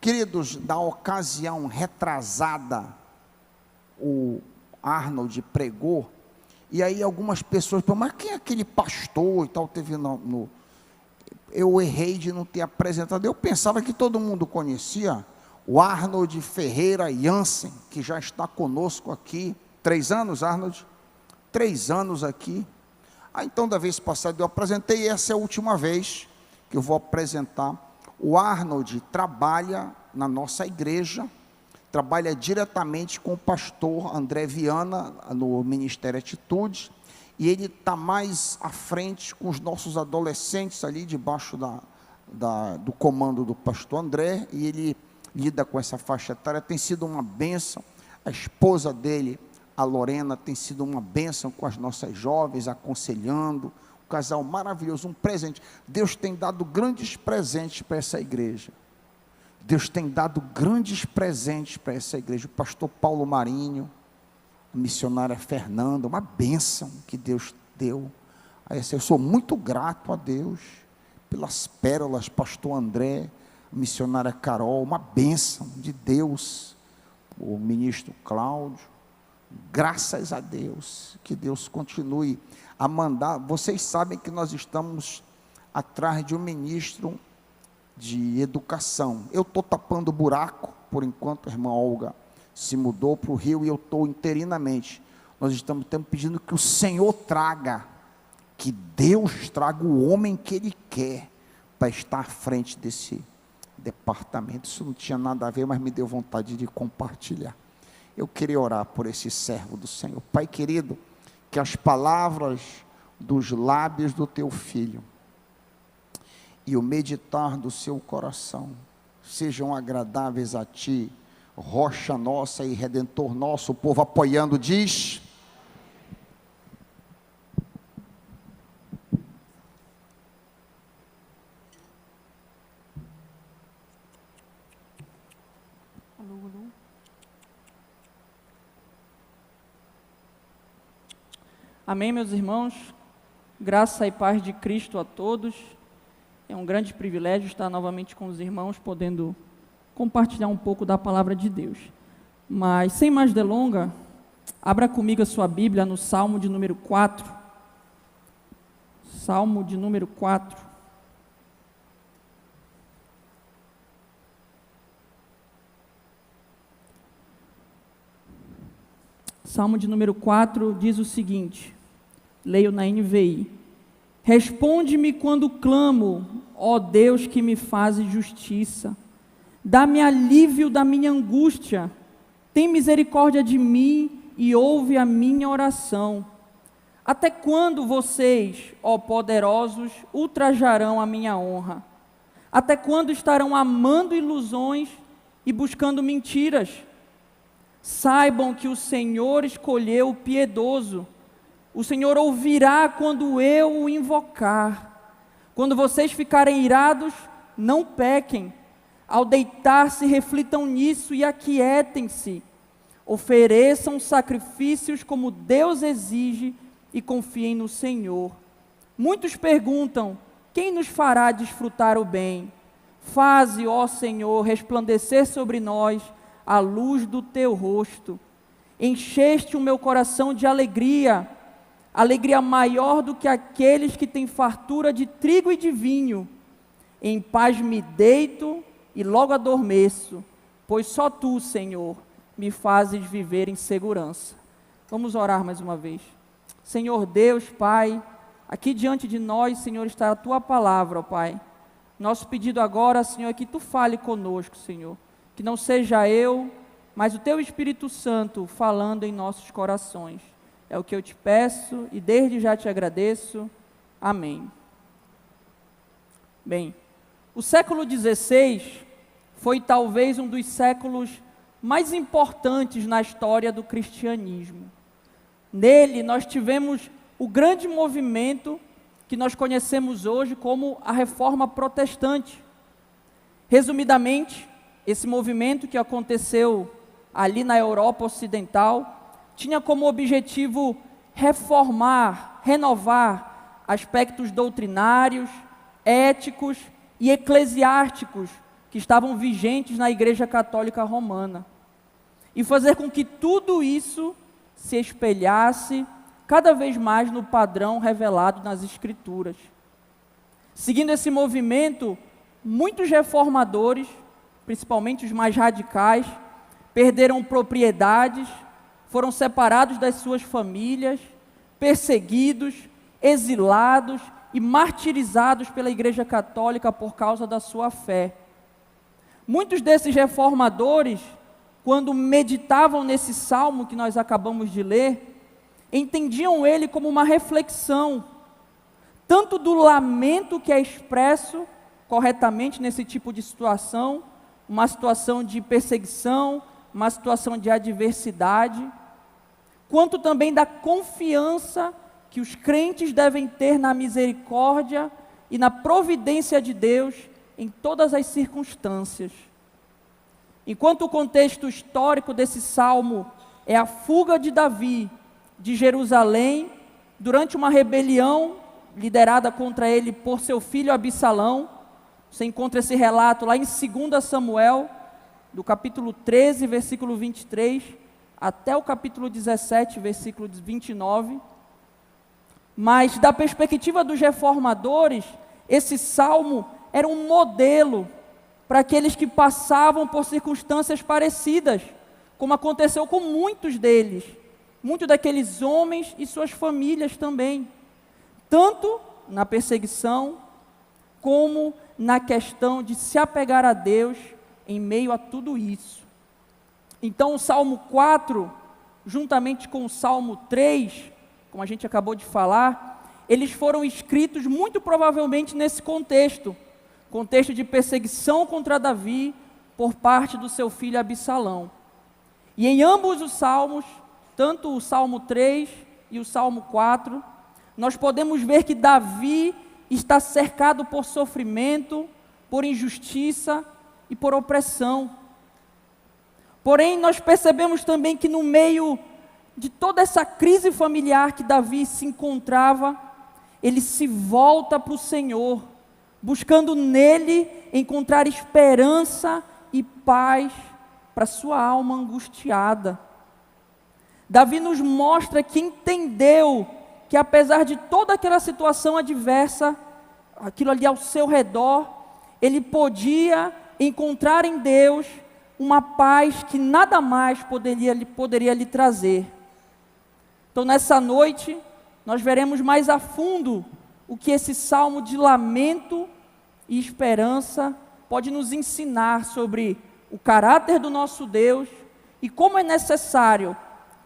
Queridos, da ocasião retrasada, o Arnold pregou, e aí algumas pessoas falaram, mas quem é aquele pastor e tal, teve eu errei de não ter apresentado, eu pensava que todo mundo conhecia o Arnold Ferreira Jansen, que já está conosco aqui, 3 anos, Arnold? 3 anos aqui. Então da vez passada eu apresentei, essa é a última vez que eu vou apresentar. O Arnold trabalha na nossa igreja, trabalha diretamente com o pastor André Viana, no Ministério Atitude, e ele está mais à frente com os nossos adolescentes ali, debaixo do comando do pastor André, e ele lida com essa faixa etária, tem sido uma bênção. A esposa dele, a Lorena, tem sido uma bênção com as nossas jovens, aconselhando, um casal maravilhoso, um presente. Deus tem dado grandes presentes para essa igreja. Deus tem dado grandes presentes para essa igreja. O pastor Paulo Marinho, a missionária Fernanda, uma bênção que Deus deu. Eu sou muito grato a Deus pelas pérolas, pastor André, a missionária Carol, uma bênção de Deus, o ministro Cláudio. Graças a Deus, que Deus continue a mandar. Vocês sabem que nós estamos atrás de um ministro de educação. Eu estou tapando o buraco, por enquanto a irmã Olga se mudou para o Rio e eu estou interinamente. Nós estamos pedindo que o Senhor traga, que Deus traga o homem que Ele quer para estar à frente desse departamento. Isso não tinha nada a ver, mas me deu vontade de compartilhar. Eu queria orar por esse servo do Senhor. Pai querido, que as palavras dos lábios do teu filho e o meditar do seu coração sejam agradáveis a ti, rocha nossa e redentor nosso. O povo apoiando diz: amém, meus irmãos. Graça e paz de Cristo a todos. É um grande privilégio estar novamente com os irmãos, podendo compartilhar um pouco da palavra de Deus. Mas, sem mais delonga, abra comigo a sua Bíblia no Salmo de número 4. Salmo de número 4. Salmo de número 4 diz o seguinte, leio na NVI: responde-me quando clamo, ó Deus que me fazes justiça, dá-me alívio da minha angústia, tem misericórdia de mim e ouve a minha oração. Até quando vocês, ó poderosos, ultrajarão a minha honra? Até quando estarão amando ilusões e buscando mentiras? Saibam que o Senhor escolheu o piedoso. O Senhor ouvirá quando eu o invocar. Quando vocês ficarem irados, não pequem. Ao deitar-se, reflitam nisso e aquietem-se. Ofereçam sacrifícios como Deus exige e confiem no Senhor. Muitos perguntam: quem nos fará desfrutar o bem? Faze, ó Senhor, resplandecer sobre nós a luz do teu rosto. Encheste o meu coração de alegria, alegria maior do que aqueles que têm fartura de trigo e de vinho. Em paz me deito e logo adormeço, pois só tu, Senhor, me fazes viver em segurança. Vamos orar mais uma vez. Senhor Deus, Pai, aqui diante de nós, Senhor, está a tua palavra, ó Pai. Nosso pedido agora, Senhor, é que tu fale conosco, Senhor. Que não seja eu, mas o teu Espírito Santo falando em nossos corações. É o que eu te peço e desde já te agradeço. Amém. Bem, o século XVI foi talvez um dos séculos mais importantes na história do cristianismo. Nele nós tivemos o grande movimento que nós conhecemos hoje como a Reforma Protestante. Resumidamente, esse movimento que aconteceu ali na Europa Ocidental tinha como objetivo reformar, renovar aspectos doutrinários, éticos e eclesiásticos que estavam vigentes na Igreja Católica Romana, e fazer com que tudo isso se espelhasse cada vez mais no padrão revelado nas Escrituras. Seguindo esse movimento, muitos reformadores, principalmente os mais radicais, perderam propriedades, foram separados das suas famílias, perseguidos, exilados e martirizados pela Igreja Católica por causa da sua fé. Muitos desses reformadores, quando meditavam nesse salmo que nós acabamos de ler, entendiam ele como uma reflexão, tanto do lamento que é expresso corretamente nesse tipo de situação, uma situação de perseguição, uma situação de adversidade, quanto também da confiança que os crentes devem ter na misericórdia e na providência de Deus em todas as circunstâncias. Enquanto o contexto histórico desse salmo é a fuga de Davi de Jerusalém durante uma rebelião liderada contra ele por seu filho Absalão, você encontra esse relato lá em 2 Samuel, do capítulo 13, versículo 23, até o capítulo 17, versículo 29. Mas, da perspectiva dos reformadores, esse salmo era um modelo para aqueles que passavam por circunstâncias parecidas, como aconteceu com muitos deles, muitos daqueles homens e suas famílias também, tanto na perseguição, como na questão de se apegar a Deus em meio a tudo isso. Então o Salmo 4, juntamente com o Salmo 3, como a gente acabou de falar, eles foram escritos muito provavelmente nesse contexto de perseguição contra Davi por parte do seu filho Absalão. E em ambos os salmos, tanto o Salmo 3 e o Salmo 4, nós podemos ver que Davi está cercado por sofrimento, por injustiça e por opressão. Porém, nós percebemos também que no meio de toda essa crise familiar que Davi se encontrava, ele se volta para o Senhor, buscando nele encontrar esperança e paz para sua alma angustiada. Davi nos mostra que entendeu que apesar de toda aquela situação adversa, aquilo ali ao seu redor, ele podia encontrar em Deus uma paz que nada mais poderia lhe trazer. Então nessa noite, nós veremos mais a fundo o que esse salmo de lamento e esperança pode nos ensinar sobre o caráter do nosso Deus e como é necessário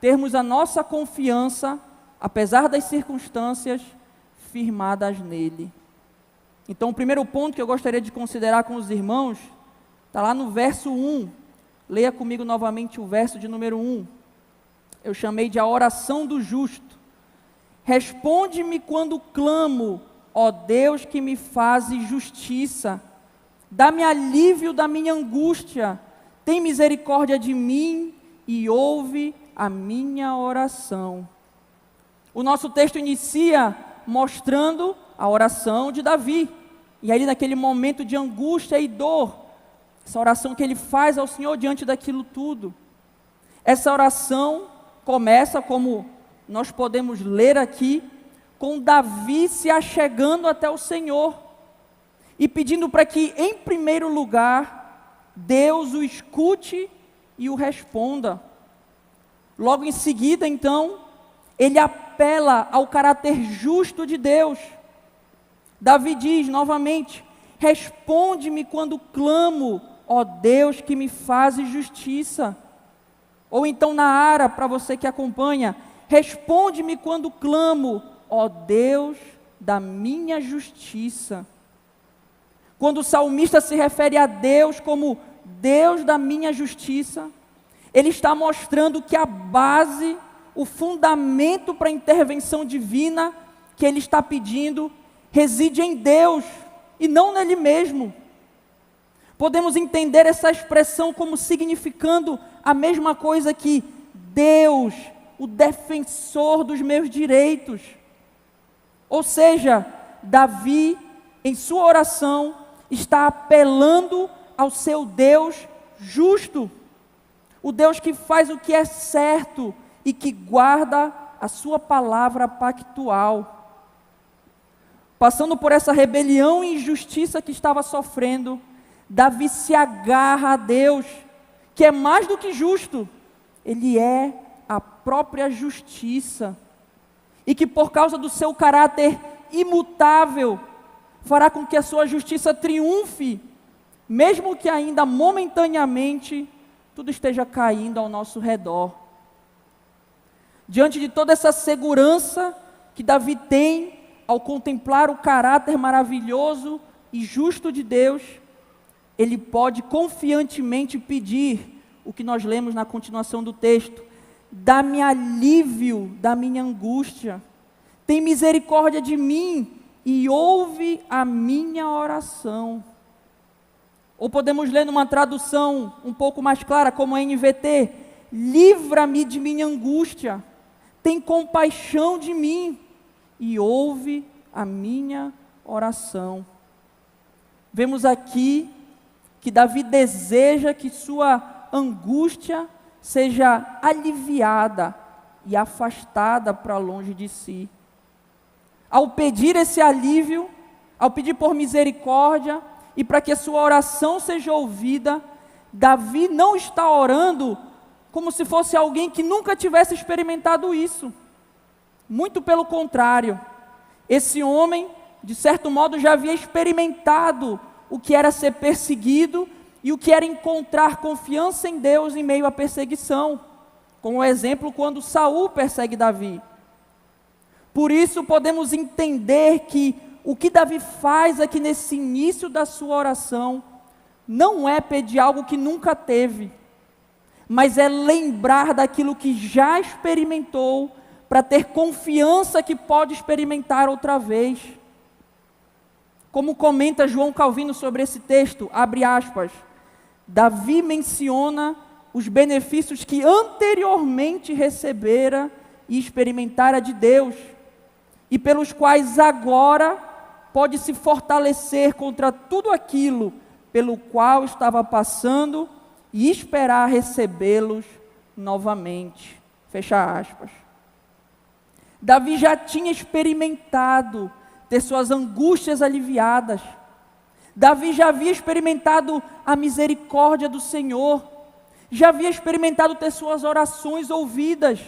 termos a nossa confiança, apesar das circunstâncias, firmadas nele. Então o primeiro ponto que eu gostaria de considerar com os irmãos, está lá no verso 1, leia comigo novamente o verso de número 1, eu chamei de a oração do justo. Responde-me quando clamo, ó Deus que me fazes justiça, dá-me alívio da minha angústia, tem misericórdia de mim e ouve a minha oração. O nosso texto inicia mostrando a oração de Davi, e ali naquele momento de angústia e dor, essa oração que ele faz ao Senhor diante daquilo tudo. Essa oração começa, como nós podemos ler aqui, com Davi se achegando até o Senhor e pedindo para que, em primeiro lugar, Deus o escute e o responda. Logo em seguida, então, ele apela ao caráter justo de Deus. Davi diz novamente: responde-me quando clamo, ó Deus que me fazes justiça. Ou então na Ara, para você que acompanha, responde-me quando clamo, ó Deus da minha justiça. Quando o salmista se refere a Deus como Deus da minha justiça, ele está mostrando que a base, o fundamento para a intervenção divina que ele está pedindo, reside em Deus e não nele mesmo. Podemos entender essa expressão como significando a mesma coisa que Deus, o defensor dos meus direitos. Ou seja, Davi, em sua oração, está apelando ao seu Deus justo, o Deus que faz o que é certo e que guarda a sua palavra pactual. Passando por essa rebelião e injustiça que estava sofrendo, Davi se agarra a Deus, que é mais do que justo. Ele é a própria justiça, e que por causa do seu caráter imutável, fará com que a sua justiça triunfe, mesmo que ainda momentaneamente tudo esteja caindo ao nosso redor. Diante de toda essa segurança que Davi tem ao contemplar o caráter maravilhoso e justo de Deus, ele pode confiantemente pedir o que nós lemos na continuação do texto: dá-me alívio da minha angústia, tem misericórdia de mim e ouve a minha oração. Ou podemos ler numa tradução um pouco mais clara, como a NVT: livra-me de minha angústia, tem compaixão de mim e ouve a minha oração. Vemos aqui que Davi deseja que sua angústia seja aliviada e afastada para longe de si. Ao pedir esse alívio, ao pedir por misericórdia e para que a sua oração seja ouvida, Davi não está orando como se fosse alguém que nunca tivesse experimentado isso. Muito pelo contrário, esse homem, de certo modo, já havia experimentado o que era ser perseguido e o que era encontrar confiança em Deus em meio à perseguição, como o exemplo quando Saul persegue Davi. Por isso podemos entender que o que Davi faz aqui nesse início da sua oração não é pedir algo que nunca teve, mas é lembrar daquilo que já experimentou para ter confiança que pode experimentar outra vez. Como comenta João Calvino sobre esse texto, abre aspas, Davi menciona os benefícios que anteriormente recebera e experimentara de Deus, e pelos quais agora pode se fortalecer contra tudo aquilo pelo qual estava passando e esperar recebê-los novamente. Fecha aspas. Davi já tinha experimentado ter suas angústias aliviadas. Davi já havia experimentado a misericórdia do Senhor, já havia experimentado ter suas orações ouvidas.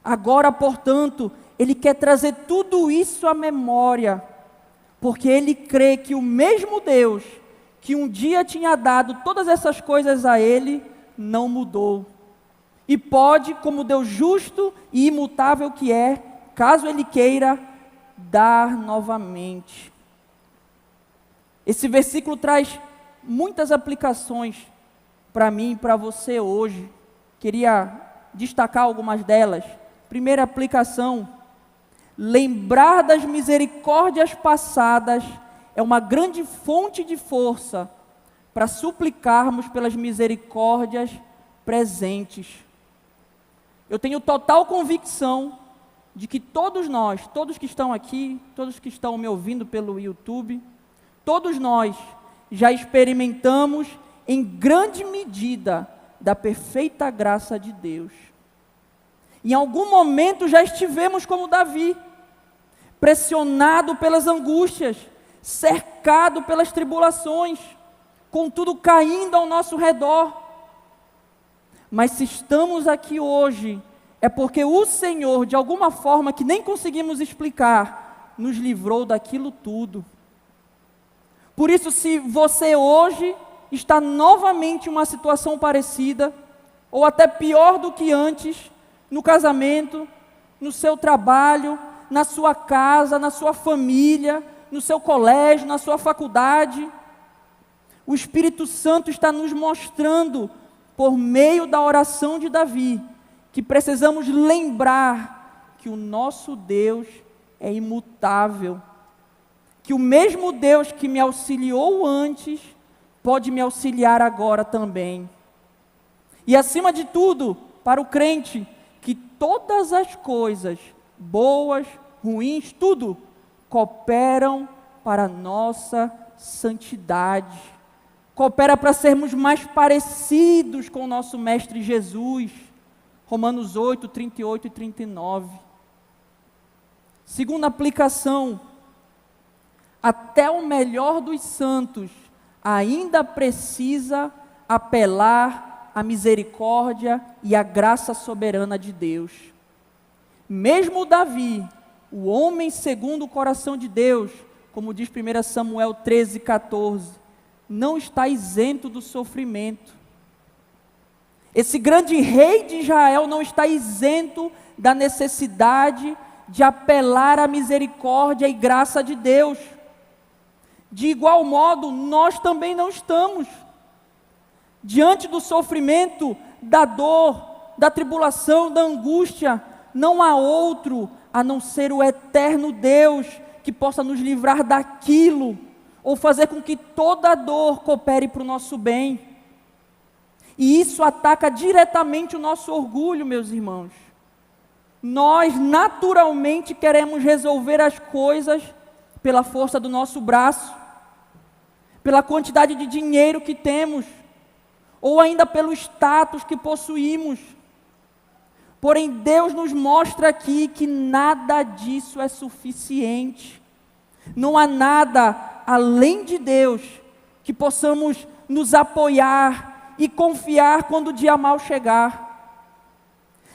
Agora, portanto, ele quer trazer tudo isso à memória, porque ele crê que o mesmo Deus que um dia tinha dado todas essas coisas a ele, não mudou. E pode, como Deus justo e imutável que é, caso ele queira, dar novamente. Esse versículo traz muitas aplicações para mim e para você hoje. Queria destacar algumas delas. Primeira aplicação: lembrar das misericórdias passadas é uma grande fonte de força para suplicarmos pelas misericórdias presentes. Eu tenho total convicção de que todos nós, todos que estão aqui, todos que estão me ouvindo pelo YouTube, todos nós já experimentamos em grande medida da perfeita graça de Deus. Em algum momento já estivemos como Davi, pressionado pelas angústias, cercado pelas tribulações, com tudo caindo ao nosso redor. Mas se estamos aqui hoje, é porque o Senhor, de alguma forma que nem conseguimos explicar, nos livrou daquilo tudo. Por isso, se você hoje está novamente em uma situação parecida, ou até pior do que antes, no casamento, no seu trabalho, na sua casa, na sua família, no seu colégio, na sua faculdade, o Espírito Santo está nos mostrando, por meio da oração de Davi, que precisamos lembrar que o nosso Deus é imutável, que o mesmo Deus que me auxiliou antes, pode me auxiliar agora também. E acima de tudo, para o crente, que todas as coisas, boas, ruins, tudo, cooperam para a nossa santidade, coopera para sermos mais parecidos com o nosso Mestre Jesus. Romanos 8, 38 e 39. Segunda aplicação, até o melhor dos santos ainda precisa apelar à misericórdia e à graça soberana de Deus. Mesmo Davi, o homem segundo o coração de Deus, como diz 1 Samuel 13, 14, não está isento do sofrimento. Esse grande rei de Israel não está isento da necessidade de apelar à misericórdia e graça de Deus. De igual modo, nós também não estamos. Diante do sofrimento, da dor, da tribulação, da angústia, não há outro a não ser o eterno Deus que possa nos livrar daquilo, ou fazer com que toda dor coopere para o nosso bem. E isso ataca diretamente o nosso orgulho, meus irmãos. Nós naturalmente queremos resolver as coisas pela força do nosso braço, pela quantidade de dinheiro que temos, ou ainda pelo status que possuímos. Porém, Deus nos mostra aqui que nada disso é suficiente. Não há nada além de Deus que possamos nos apoiar e confiar quando o dia mal chegar.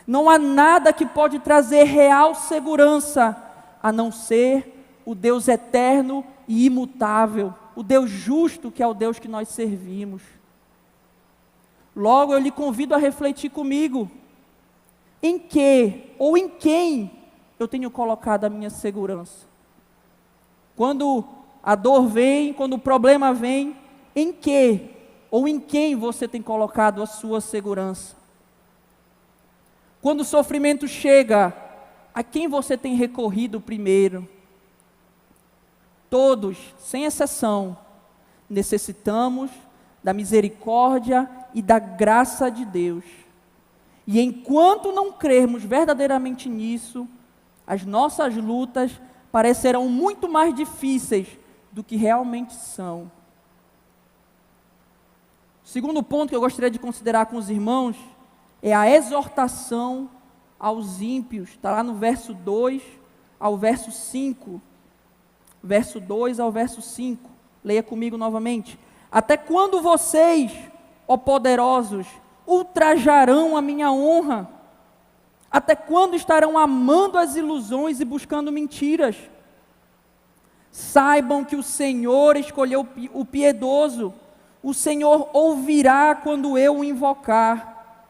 Não há nada que pode trazer real segurança, a não ser o Deus eterno e imutável, o Deus justo, que é o Deus que nós servimos. Logo, eu lhe convido a refletir comigo, em que ou em quem eu tenho colocado a minha segurança? Quando a dor vem, quando o problema vem, em que ou em quem você tem colocado a sua segurança? Quando o sofrimento chega, a quem você tem recorrido primeiro? Todos, sem exceção, necessitamos da misericórdia e da graça de Deus. E enquanto não crermos verdadeiramente nisso, as nossas lutas parecerão muito mais difíceis do que realmente são. O segundo ponto que eu gostaria de considerar com os irmãos é a exortação aos ímpios. Está lá no verso 2 ao verso 5. Verso 2 ao verso 5. Leia comigo novamente. Até quando vocês, ó poderosos, ultrajarão a minha honra? Até quando estarão amando as ilusões e buscando mentiras? Saibam que o Senhor escolheu o piedoso. O Senhor ouvirá quando eu o invocar.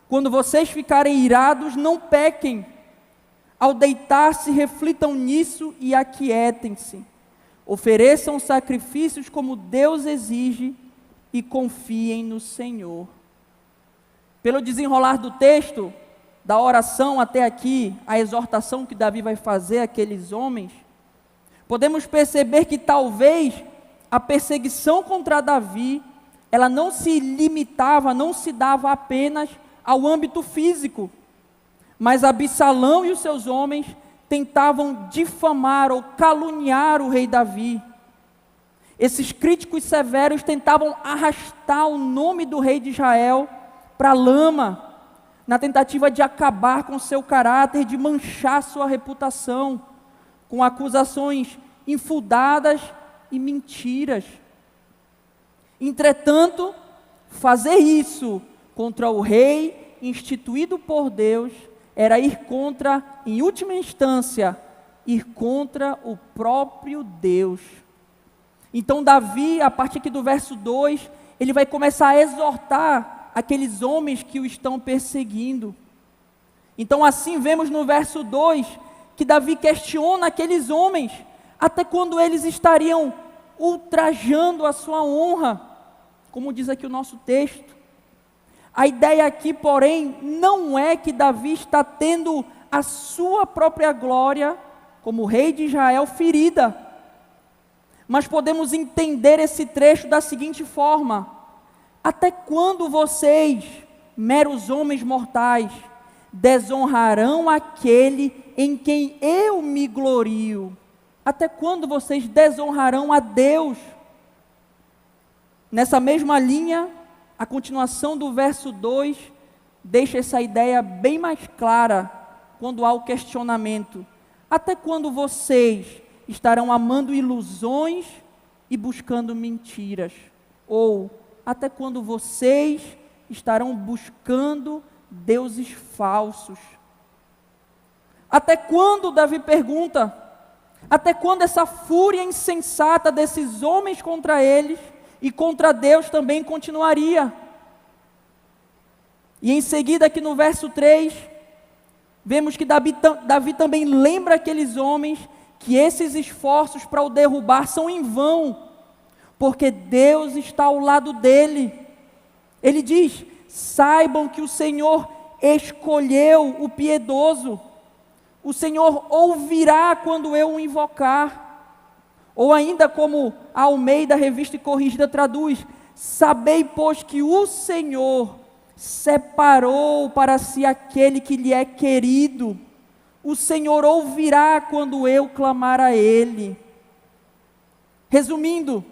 Quando vocês ficarem irados, não pequem. Ao deitar-se, reflitam nisso e aquietem-se. Ofereçam sacrifícios como Deus exige e confiem no Senhor. Pelo desenrolar do texto, da oração até aqui, a exortação que Davi vai fazer àqueles homens, podemos perceber que talvez a perseguição contra Davi, ela não se limitava, não se dava apenas ao âmbito físico, mas Absalão e os seus homens tentavam difamar ou caluniar o rei Davi. Esses críticos severos tentavam arrastar o nome do rei de Israel para a lama, na tentativa de acabar com seu caráter, de manchar sua reputação, com acusações infundadas e mentiras. Entretanto, fazer isso contra o rei instituído por Deus era ir contra, em última instância, ir contra o próprio Deus. Então Davi, a partir aqui do verso 2, ele vai começar a exortar aqueles homens que o estão perseguindo. Então assim vemos no verso 2, que Davi questiona aqueles homens, até quando eles estariam ultrajando a sua honra, como diz aqui o nosso texto. A ideia aqui, porém, não é que Davi está tendo a sua própria glória, como rei de Israel, ferida. Mas podemos entender esse trecho da seguinte forma: até quando vocês, meros homens mortais, desonrarão aquele em quem eu me glorio? Até quando vocês desonrarão a Deus? Nessa mesma linha, a continuação do verso 2 deixa essa ideia bem mais clara quando há o questionamento: até quando vocês estarão amando ilusões e buscando mentiras? Ou até quando vocês estarão buscando deuses falsos? Até quando, Davi pergunta, até quando essa fúria insensata desses homens contra eles e contra Deus também continuaria? E em seguida, aqui no verso 3, vemos que Davi também lembra aqueles homens que esses esforços para o derrubar são em vão, porque Deus está ao lado dele. Ele diz: saibam que o Senhor escolheu o piedoso, o Senhor ouvirá quando eu o invocar. Ou ainda, como a Almeida Revista e Corrigida traduz: sabei, pois, que o Senhor separou para si aquele que lhe é querido, o Senhor ouvirá quando eu clamar a Ele. Resumindo,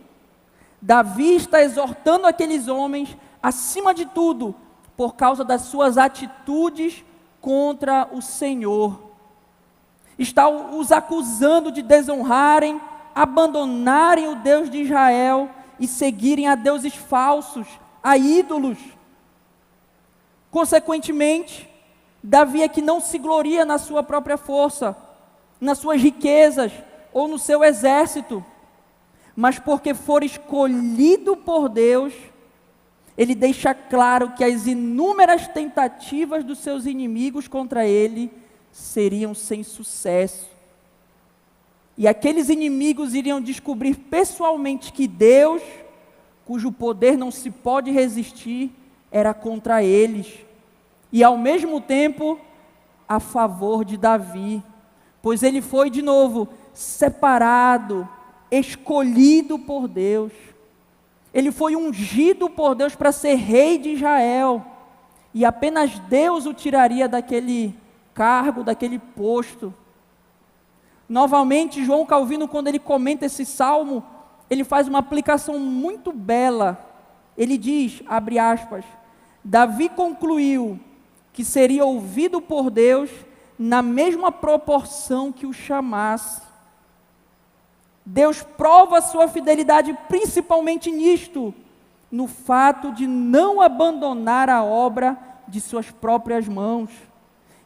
Davi está exortando aqueles homens, acima de tudo, por causa das suas atitudes contra o Senhor. Está os acusando de desonrarem, abandonarem o Deus de Israel e seguirem a deuses falsos, a ídolos. Consequentemente, Davi é que não se gloria na sua própria força, nas suas riquezas ou no seu exército, mas porque for escolhido por Deus, ele deixa claro que as inúmeras tentativas dos seus inimigos contra ele seriam sem sucesso. E aqueles inimigos iriam descobrir pessoalmente que Deus, cujo poder não se pode resistir, era contra eles, e ao mesmo tempo a favor de Davi, pois ele foi de novo separado, escolhido por Deus. Ele foi ungido por Deus para ser rei de Israel, e apenas Deus o tiraria daquele cargo, daquele posto. Novamente, João Calvino, quando ele comenta esse salmo, ele faz uma aplicação muito bela. Ele diz, abre aspas: Davi concluiu que seria ouvido por Deus na mesma proporção que o chamasse. Deus prova a sua fidelidade principalmente nisto, no fato de não abandonar a obra de suas próprias mãos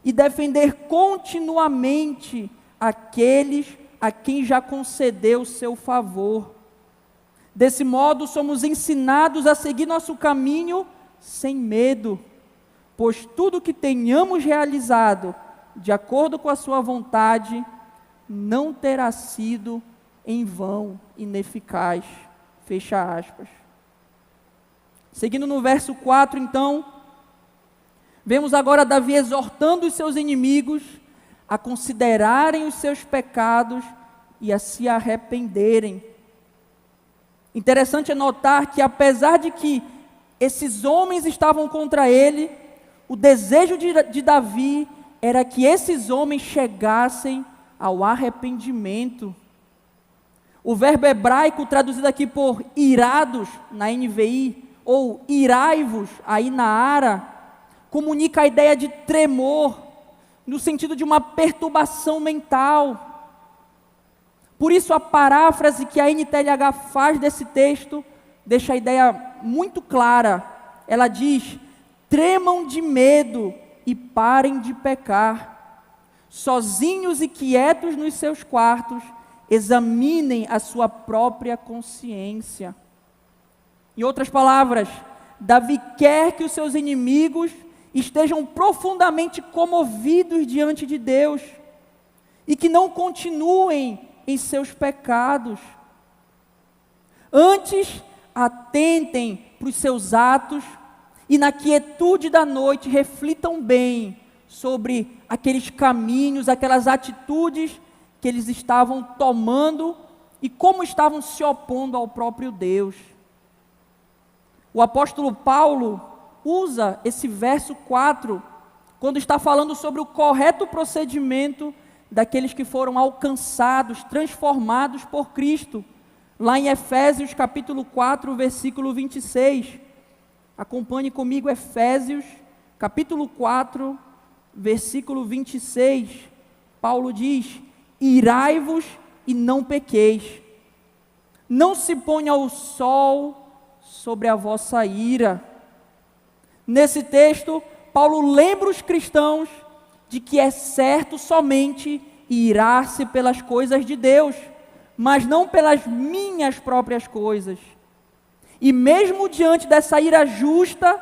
e defender continuamente aqueles a quem já concedeu o seu favor. Desse modo, somos ensinados a seguir nosso caminho sem medo, pois tudo que tenhamos realizado de acordo com a sua vontade não terá sido em vão, ineficaz. Fecha aspas. Seguindo no verso 4, então, vemos agora Davi exortando os seus inimigos a considerarem os seus pecados e a se arrependerem. Interessante é notar que, apesar de que esses homens estavam contra ele, o desejo de Davi era que esses homens chegassem ao arrependimento. O verbo hebraico, traduzido aqui por irados, na NVI, ou irai-vos, aí na Ara, comunica a ideia de tremor, no sentido de uma perturbação mental. Por isso, a paráfrase que a NTLH faz desse texto deixa a ideia muito clara. Ela diz: tremam de medo e parem de pecar. Sozinhos e quietos nos seus quartos, examinem a sua própria consciência. Em outras palavras, Davi quer que os seus inimigos estejam profundamente comovidos diante de Deus e que não continuem em seus pecados. Antes, atentem para os seus atos e na quietude da noite reflitam bem sobre aqueles caminhos, aquelas atitudes que eles estavam tomando e como estavam se opondo ao próprio Deus. O apóstolo Paulo usa esse verso 4 quando está falando sobre o correto procedimento daqueles que foram alcançados, transformados por Cristo, lá em Efésios capítulo 4, versículo 26. Acompanhe comigo Efésios capítulo 4, versículo 26. Paulo diz: irai-vos e não pequeis. Não se ponha o sol sobre a vossa ira. Nesse texto, Paulo lembra os cristãos de que é certo somente irar-se pelas coisas de Deus, mas não pelas minhas próprias coisas. E mesmo diante dessa ira justa,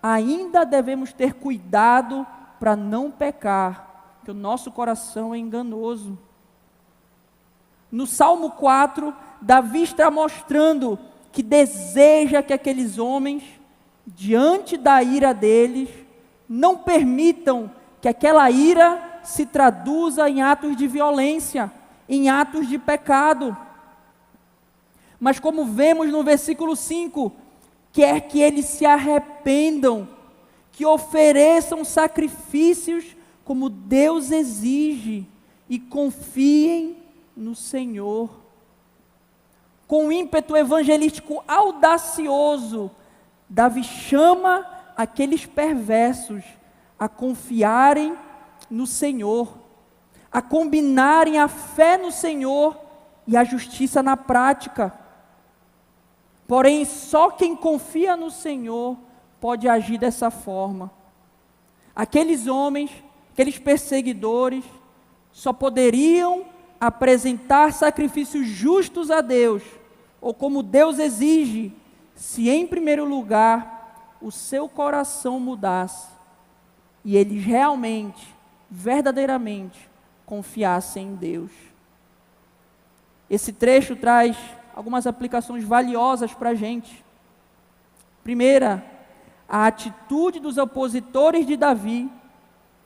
ainda devemos ter cuidado para não pecar, porque o nosso coração é enganoso. No Salmo 4, Davi está mostrando que deseja que aqueles homens, diante da ira deles, não permitam que aquela ira se traduza em atos de violência, em atos de pecado. Mas como vemos no versículo 5, quer que eles se arrependam, que ofereçam sacrifícios como Deus exige e confiem no Senhor. Com um ímpeto evangelístico audacioso, Davi chama aqueles perversos a confiarem no Senhor, a combinarem a fé no Senhor e a justiça na prática. Porém, só quem confia no Senhor pode agir dessa forma. Aqueles homens, aqueles perseguidores, só poderiam apresentar sacrifícios justos a Deus, ou como Deus exige, se em primeiro lugar o seu coração mudasse e eles realmente, verdadeiramente confiassem em Deus. Esse trecho traz algumas aplicações valiosas para a gente. Primeira, a atitude dos opositores de Davi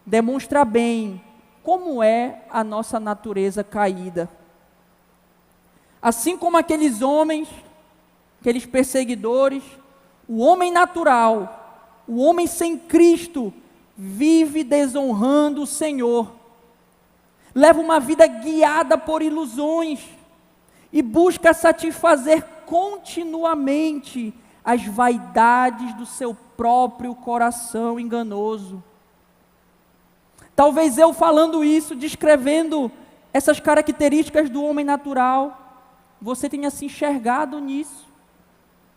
demonstra bem como é a nossa natureza caída. Assim como aqueles homens, aqueles perseguidores, o homem natural, o homem sem Cristo, vive desonrando o Senhor, leva uma vida guiada por ilusões e busca satisfazer continuamente as vaidades do seu próprio coração enganoso. Talvez eu falando isso, descrevendo essas características do homem natural, você tenha se enxergado nisso.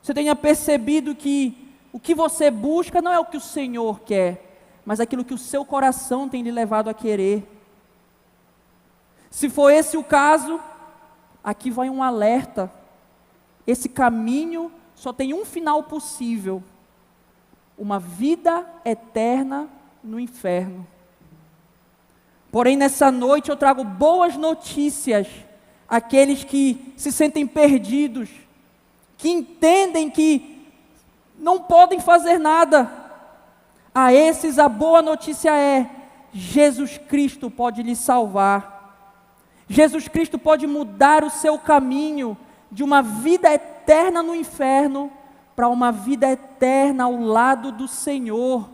Você tenha percebido que o que você busca não é o que o Senhor quer, mas aquilo que o seu coração tem lhe levado a querer. Se for esse o caso, aqui vai um alerta. Esse caminho só tem um final possível: uma vida eterna no inferno. Porém, nessa noite eu trago boas notícias àqueles que se sentem perdidos, que entendem que não podem fazer nada. A esses a boa notícia é: Jesus Cristo pode lhe salvar. Jesus Cristo pode mudar o seu caminho de uma vida eterna no inferno para uma vida eterna ao lado do Senhor.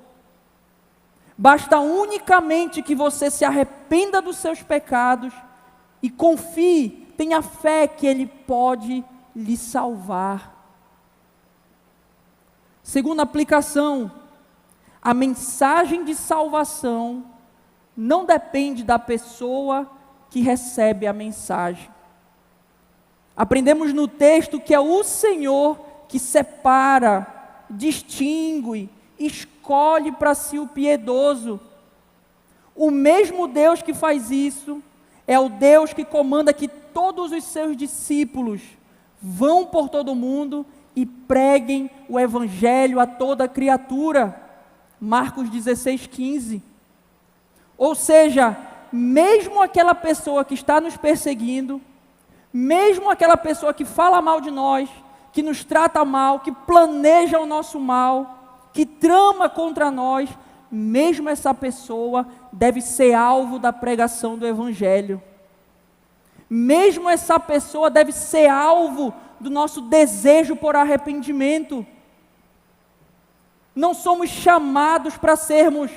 Basta unicamente que você se arrependa dos seus pecados e confie, tenha fé que Ele pode lhe salvar. Segunda aplicação, a mensagem de salvação não depende da pessoa que recebe a mensagem. Aprendemos no texto que é o Senhor que separa, distingue, escolhe para si o piedoso. O mesmo Deus que faz isso é o Deus que comanda que todos os seus discípulos vão por todo o mundo e preguem o Evangelho a toda criatura. Marcos 16:15. Ou seja, mesmo aquela pessoa que está nos perseguindo, mesmo aquela pessoa que fala mal de nós, que nos trata mal, que planeja o nosso mal, que trama contra nós, mesmo essa pessoa deve ser alvo da pregação do Evangelho. Mesmo essa pessoa deve ser alvo do nosso desejo por arrependimento. Não somos chamados para sermos,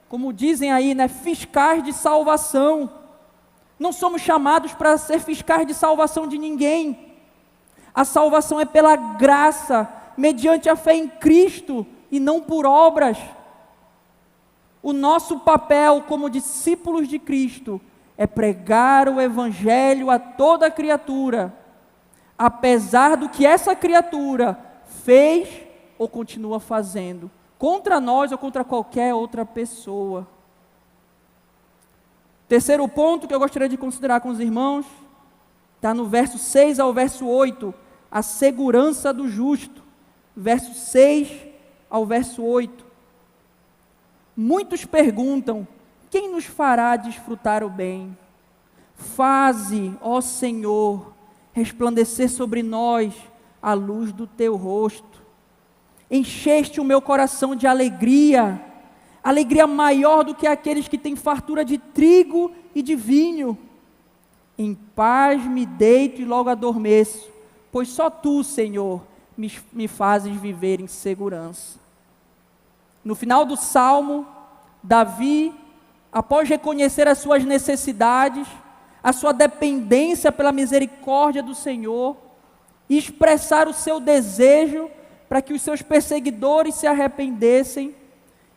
como dizem aí, fiscais de salvação. Não somos chamados para ser fiscais de salvação de ninguém. A salvação é pela graça, mediante a fé em Cristo e não por obras. O nosso papel como discípulos de Cristo é pregar o Evangelho a toda criatura, apesar do que essa criatura fez ou continua fazendo, contra nós ou contra qualquer outra pessoa. Terceiro ponto que eu gostaria de considerar com os irmãos, está no verso 6 ao verso 8, a segurança do justo. Verso 6 ao verso 8. Muitos perguntam: quem nos fará desfrutar o bem? Faze, ó Senhor, resplandecer sobre nós a luz do teu rosto. Encheste o meu coração de alegria, alegria maior do que aqueles que têm fartura de trigo e de vinho. Em paz me deito e logo adormeço, pois só tu, Senhor, me fazes viver em segurança. No final do Salmo, Davi, após reconhecer as suas necessidades, a sua dependência pela misericórdia do Senhor, e expressar o seu desejo para que os seus perseguidores se arrependessem,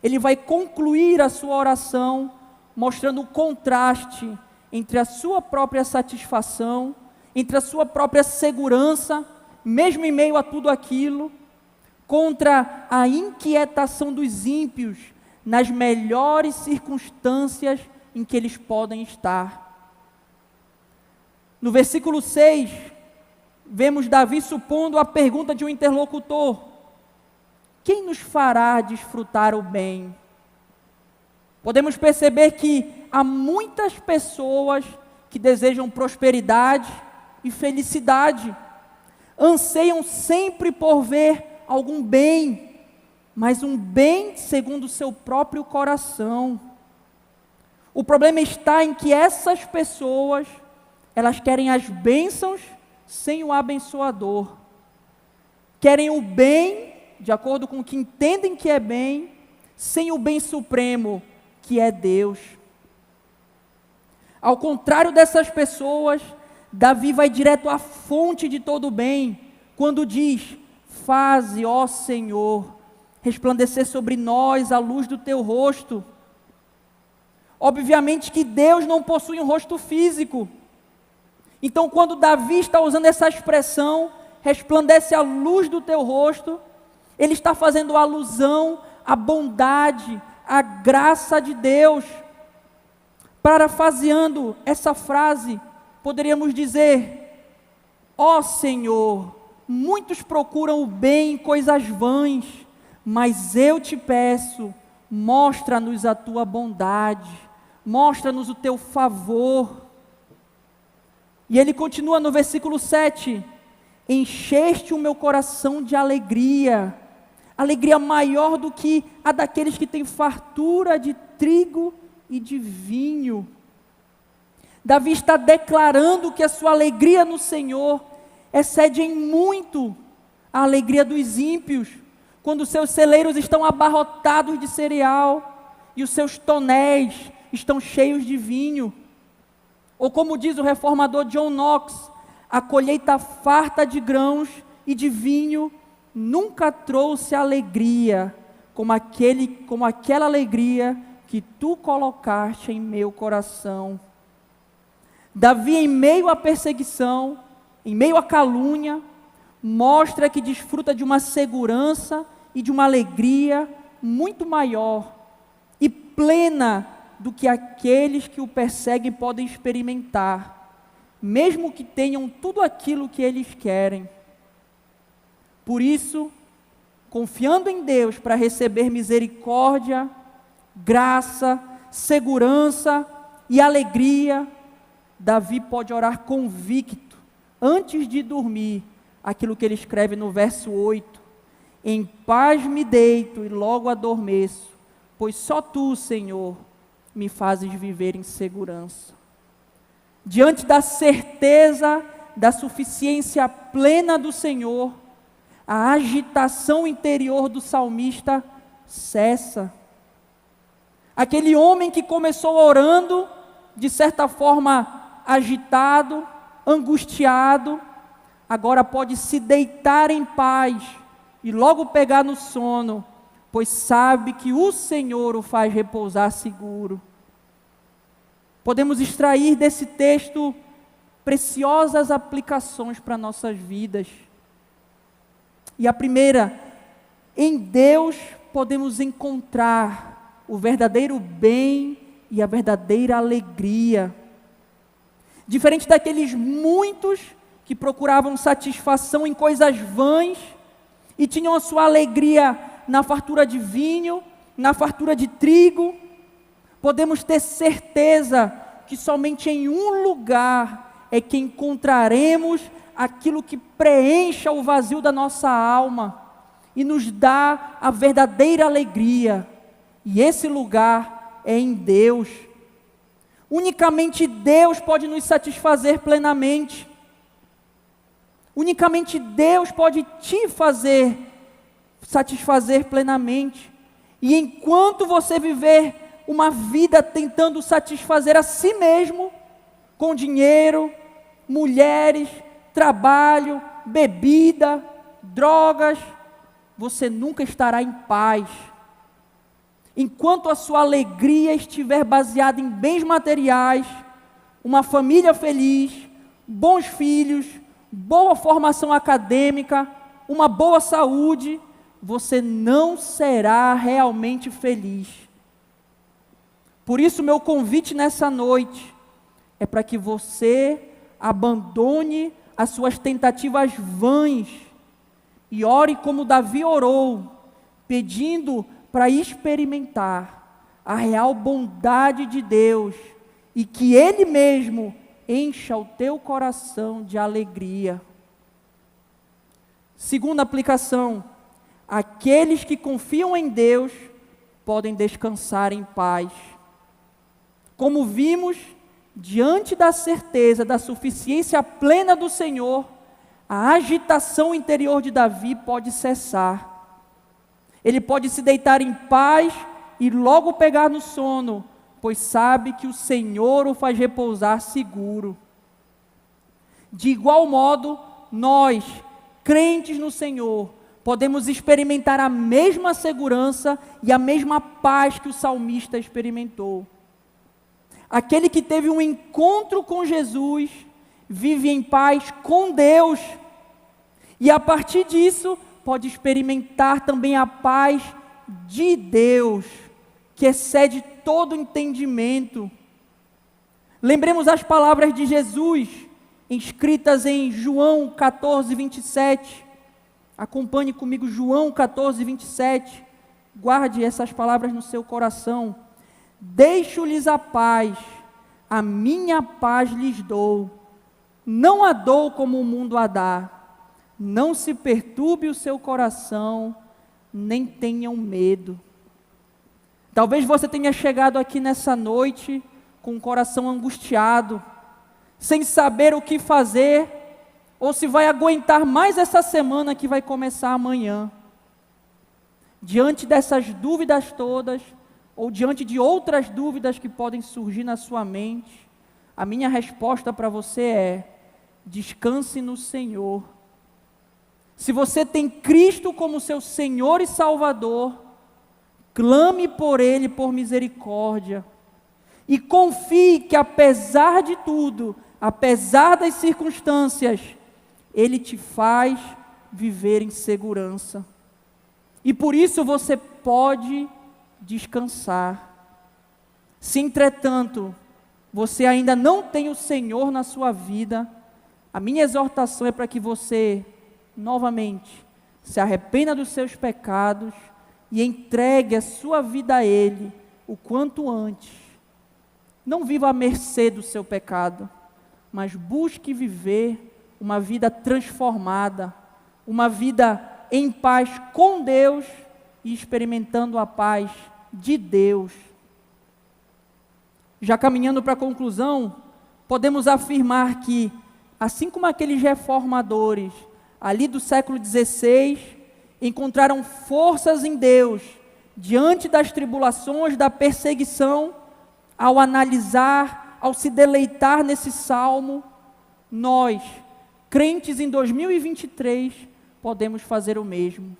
ele vai concluir a sua oração, mostrando o contraste entre a sua própria satisfação, entre a sua própria segurança, mesmo em meio a tudo aquilo, contra a inquietação dos ímpios nas melhores circunstâncias em que eles podem estar. No versículo 6, vemos Davi supondo a pergunta de um interlocutor: quem nos fará desfrutar o bem? Podemos perceber que há muitas pessoas que desejam prosperidade e felicidade, anseiam sempre por ver algum bem, mas um bem segundo o seu próprio coração. O problema está em que essas pessoas, elas querem as bênçãos sem o abençoador. Querem o bem, de acordo com o que entendem que é bem, sem o bem supremo, que é Deus. Ao contrário dessas pessoas, Davi vai direto à fonte de todo o bem, quando diz: faze, ó Senhor, resplandecer sobre nós a luz do teu rosto. Obviamente que Deus não possui um rosto físico. Então, quando Davi está usando essa expressão, resplandece a luz do teu rosto, ele está fazendo alusão à bondade, à graça de Deus. Parafraseando essa frase, poderíamos dizer: ó Senhor, muitos procuram o bem em coisas vãs, mas eu te peço, mostra-nos a tua bondade, mostra-nos o teu favor. E ele continua no versículo 7, encheste o meu coração de alegria, alegria maior do que a daqueles que têm fartura de trigo e de vinho. Davi está declarando que a sua alegria no Senhor excede em muito a alegria dos ímpios, quando seus celeiros estão abarrotados de cereal e os seus tonéis estão cheios de vinho. Ou como diz o reformador John Knox, a colheita farta de grãos e de vinho nunca trouxe alegria como aquela alegria que tu colocaste em meu coração. Davi, em meio à perseguição, em meio à calúnia, mostra que desfruta de uma segurança e de uma alegria muito maior e plena do que aqueles que o perseguem podem experimentar, mesmo que tenham tudo aquilo que eles querem. Por isso, confiando em Deus para receber misericórdia, graça, segurança e alegria, Davi pode orar convicto, antes de dormir, aquilo que ele escreve no verso 8: em paz me deito e logo adormeço, pois só tu, Senhor, me fazes viver em segurança. Diante da certeza da suficiência plena do Senhor, a agitação interior do salmista cessa. Aquele homem que começou orando, de certa forma agitado, angustiado, agora pode se deitar em paz e logo pegar no sono, pois sabe que o Senhor o faz repousar seguro. Podemos extrair desse texto preciosas aplicações para nossas vidas. E a primeira, em Deus podemos encontrar o verdadeiro bem e a verdadeira alegria. Diferente daqueles muitos que procuravam satisfação em coisas vãs e tinham a sua alegria na fartura de vinho, na fartura de trigo, podemos ter certeza que somente em um lugar é que encontraremos aquilo que preencha o vazio da nossa alma e nos dá a verdadeira alegria. E esse lugar é em Deus. Unicamente Deus pode nos satisfazer plenamente. Unicamente Deus pode te fazer satisfazer plenamente. E enquanto você viver uma vida tentando satisfazer a si mesmo, com dinheiro, mulheres, trabalho, bebida, drogas, você nunca estará em paz. Enquanto a sua alegria estiver baseada em bens materiais, uma família feliz, bons filhos, boa formação acadêmica, uma boa saúde, você não será realmente feliz. Por isso, meu convite nessa noite é para que você abandone as suas tentativas vãs e ore como Davi orou, pedindo para experimentar a real bondade de Deus e que Ele mesmo encha o teu coração de alegria. Segunda aplicação, aqueles que confiam em Deus podem descansar em paz. Como vimos, diante da certeza da suficiência plena do Senhor, a agitação interior de Davi pode cessar. Ele pode se deitar em paz e logo pegar no sono, pois sabe que o Senhor o faz repousar seguro. De igual modo, nós, crentes no Senhor, podemos experimentar a mesma segurança e a mesma paz que o salmista experimentou. Aquele que teve um encontro com Jesus, vive em paz com Deus, e a partir disso, pode experimentar também a paz de Deus, que excede todo entendimento. Lembremos as palavras de Jesus, escritas em João 14, 27. Acompanhe comigo João 14, 27. Guarde essas palavras no seu coração. Deixo-lhes a paz, a minha paz lhes dou. Não a dou como o mundo a dá. Não se perturbe o seu coração, nem tenham medo. Talvez você tenha chegado aqui nessa noite com o coração angustiado, sem saber o que fazer, ou se vai aguentar mais essa semana que vai começar amanhã. Diante dessas dúvidas todas, ou diante de outras dúvidas que podem surgir na sua mente, a minha resposta para você é: descanse no Senhor. Se você tem Cristo como seu Senhor e Salvador, clame por Ele por misericórdia. E confie que apesar de tudo, apesar das circunstâncias, Ele te faz viver em segurança. E por isso você pode descansar. Se entretanto, você ainda não tem o Senhor na sua vida, a minha exortação é para que você novamente, se arrependa dos seus pecados e entregue a sua vida a Ele o quanto antes. Não viva à mercê do seu pecado, mas busque viver uma vida transformada, uma vida em paz com Deus e experimentando a paz de Deus. Já caminhando para a conclusão, podemos afirmar que, assim como aqueles reformadores ali do século XVI, encontraram forças em Deus, diante das tribulações, da perseguição, ao analisar, ao se deleitar nesse salmo, nós, crentes em 2023, podemos fazer o mesmo.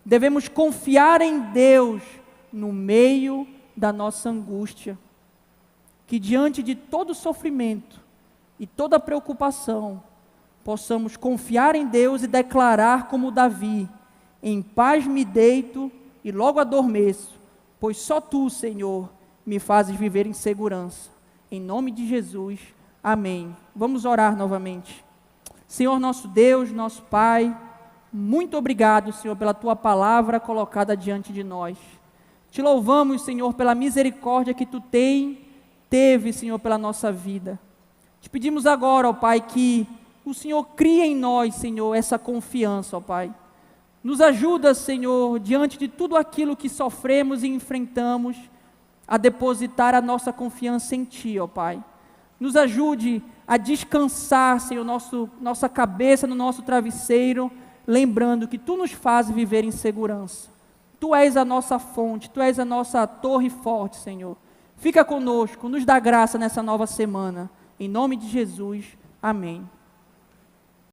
Devemos confiar em Deus no meio da nossa angústia. Que diante de todo sofrimento e toda preocupação, possamos confiar em Deus e declarar como Davi: em paz me deito e logo adormeço, pois só Tu, Senhor, me fazes viver em segurança. Em nome de Jesus, amém. Vamos orar novamente. Senhor nosso Deus, nosso Pai, muito obrigado, Senhor, pela Tua palavra colocada diante de nós. Te louvamos, Senhor, pela misericórdia que Tu teve, Senhor, pela nossa vida. Te pedimos agora, ó Pai, que o Senhor crie em nós, Senhor, essa confiança, ó Pai. Nos ajuda, Senhor, diante de tudo aquilo que sofremos e enfrentamos, a depositar a nossa confiança em Ti, ó Pai. Nos ajude a descansar, Senhor, nossa cabeça no nosso travesseiro, lembrando que Tu nos fazes viver em segurança. Tu és a nossa fonte, Tu és a nossa torre forte, Senhor. Fica conosco, nos dá graça nessa nova semana. Em nome de Jesus, amém.